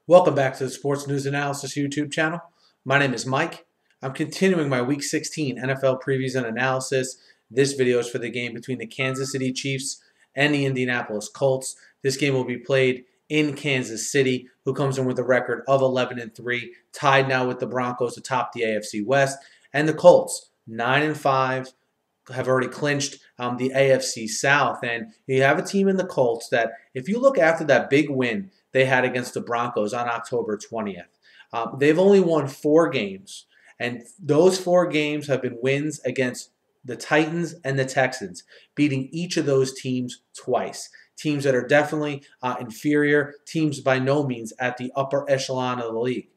Welcome back to the Sports News Analysis YouTube channel. My name is Mike. I'm continuing my Week 16 NFL previews and analysis. This video is for the game between the Kansas City Chiefs and the Indianapolis Colts. This game will be played in Kansas City, who comes in with a record of 11-3, tied now with the Broncos atop the AFC West, and the Colts 9-5. Have already clinched the AFC South. And you have a team in the Colts that, if you look after that big win they had against the Broncos on October 20th, they've only won 4 games. And those 4 games have been wins against the Titans and the Texans, beating each of those teams twice. Teams that are definitely inferior, teams by no means at the upper echelon of the league.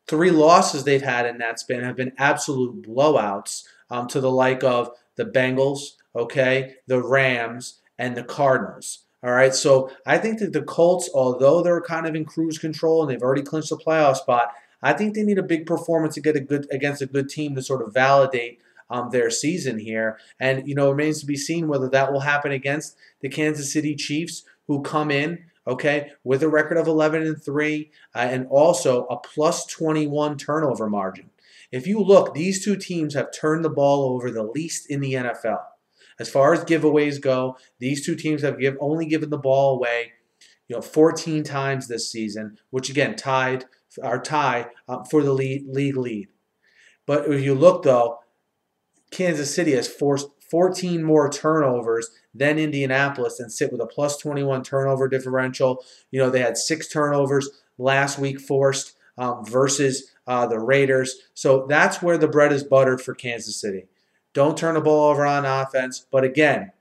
3 losses they've had in that span have been absolute blowouts to the like of the Bengals, the Rams, and the Cardinals. All right, so I think that the Colts, although they're kind of in cruise control and they've already clinched the playoff spot, I think they need a big performance to get against a good team to sort of validate their season here. And, it remains to be seen whether that will happen against the Kansas City Chiefs, who come in, with a record of 11-3 and also a plus 21 turnover margin. If you look, these two teams have turned the ball over the least in the NFL. As far as giveaways go, these two teams have only given the ball away 14 times this season, which again tie for the league lead. But if you look, though, Kansas City has forced 14 more turnovers than Indianapolis and sit with a plus 21 turnover differential. They had 6 turnovers last week forced versus the Raiders. So that's where the bread is buttered for Kansas City. Don't turn the ball over on offense, but again,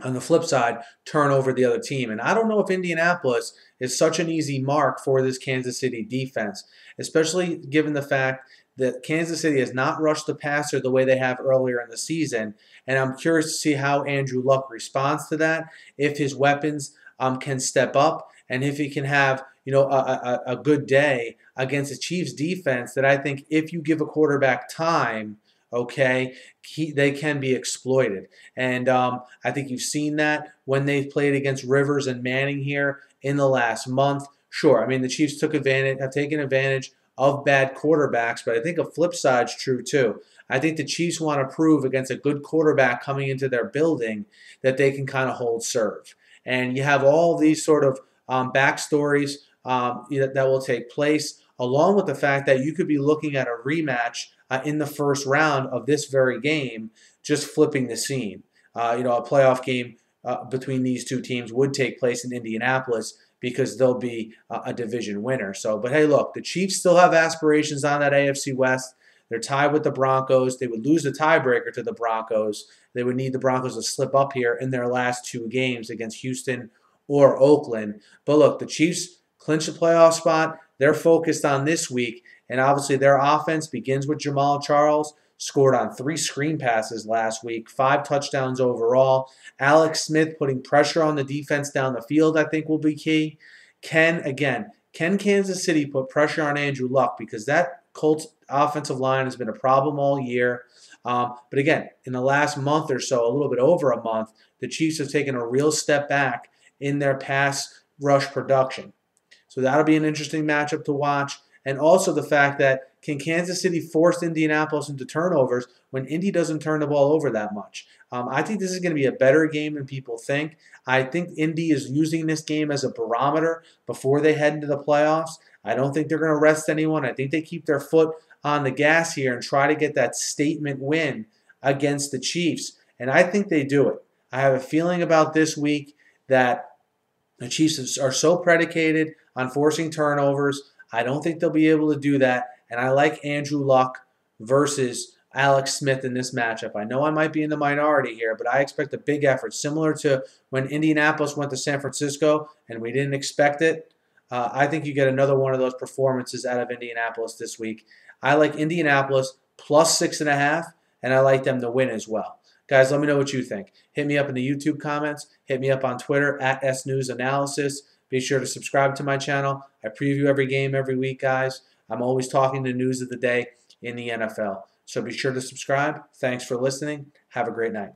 on the flip side, turn over the other team. And I don't know if Indianapolis is such an easy mark for this Kansas City defense, especially given the fact that Kansas City has not rushed the passer the way they have earlier in the season. And I'm curious to see how Andrew Luck responds to that, if his weapons can step up, and if he can have a good day against the Chiefs defense that I think if you give a quarterback time, they can be exploited. And I think you've seen that when they've played against Rivers and Manning here in the last month. Sure, I mean, the Chiefs have taken advantage of bad quarterbacks, but I think a flip side's true too. I think the Chiefs want to prove against a good quarterback coming into their building that they can kind of hold serve. And you have all these sort of backstories that will take place, along with the fact that you could be looking at a rematch in the first round of this very game, just flipping the scene. A playoff game between these two teams would take place in Indianapolis because they'll be a division winner. But hey, look, the Chiefs still have aspirations on that AFC West. They're tied with the Broncos. They would lose the tiebreaker to the Broncos. They would need the Broncos to slip up here in their last 2 games against Houston or Oakland. But look, the Chiefs clinch the playoff spot. They're focused on this week. And obviously their offense begins with Jamal Charles, scored on 3 screen passes last week, 5 touchdowns overall. Alex Smith putting pressure on the defense down the field, I think, will be key. Can Kansas City put pressure on Andrew Luck? Because that Colts offensive line has been a problem all year. But again, in the last month or so, a little bit over a month, the Chiefs have taken a real step back in their pass rush production. So that'll be an interesting matchup to watch. And also the fact that can Kansas City force Indianapolis into turnovers when Indy doesn't turn the ball over that much? I think this is going to be a better game than people think. I think Indy is using this game as a barometer before they head into the playoffs. I don't think they're going to rest anyone. I think they keep their foot on the gas here and try to get that statement win against the Chiefs. And I think they do it. I have a feeling about this week that the Chiefs are so predicated on forcing turnovers. I don't think they'll be able to do that. And I like Andrew Luck versus Alex Smith in this matchup. I know I might be in the minority here, but I expect a big effort, similar to when Indianapolis went to San Francisco and we didn't expect it. I think you get another one of those performances out of Indianapolis this week. I like Indianapolis plus 6.5, and I like them to win as well. Guys, let me know what you think. Hit me up in the YouTube comments. Hit me up on Twitter at SNewsAnalysis. Be sure to subscribe to my channel. I preview every game every week, guys. I'm always talking the news of the day in the NFL. So be sure to subscribe. Thanks for listening. Have a great night.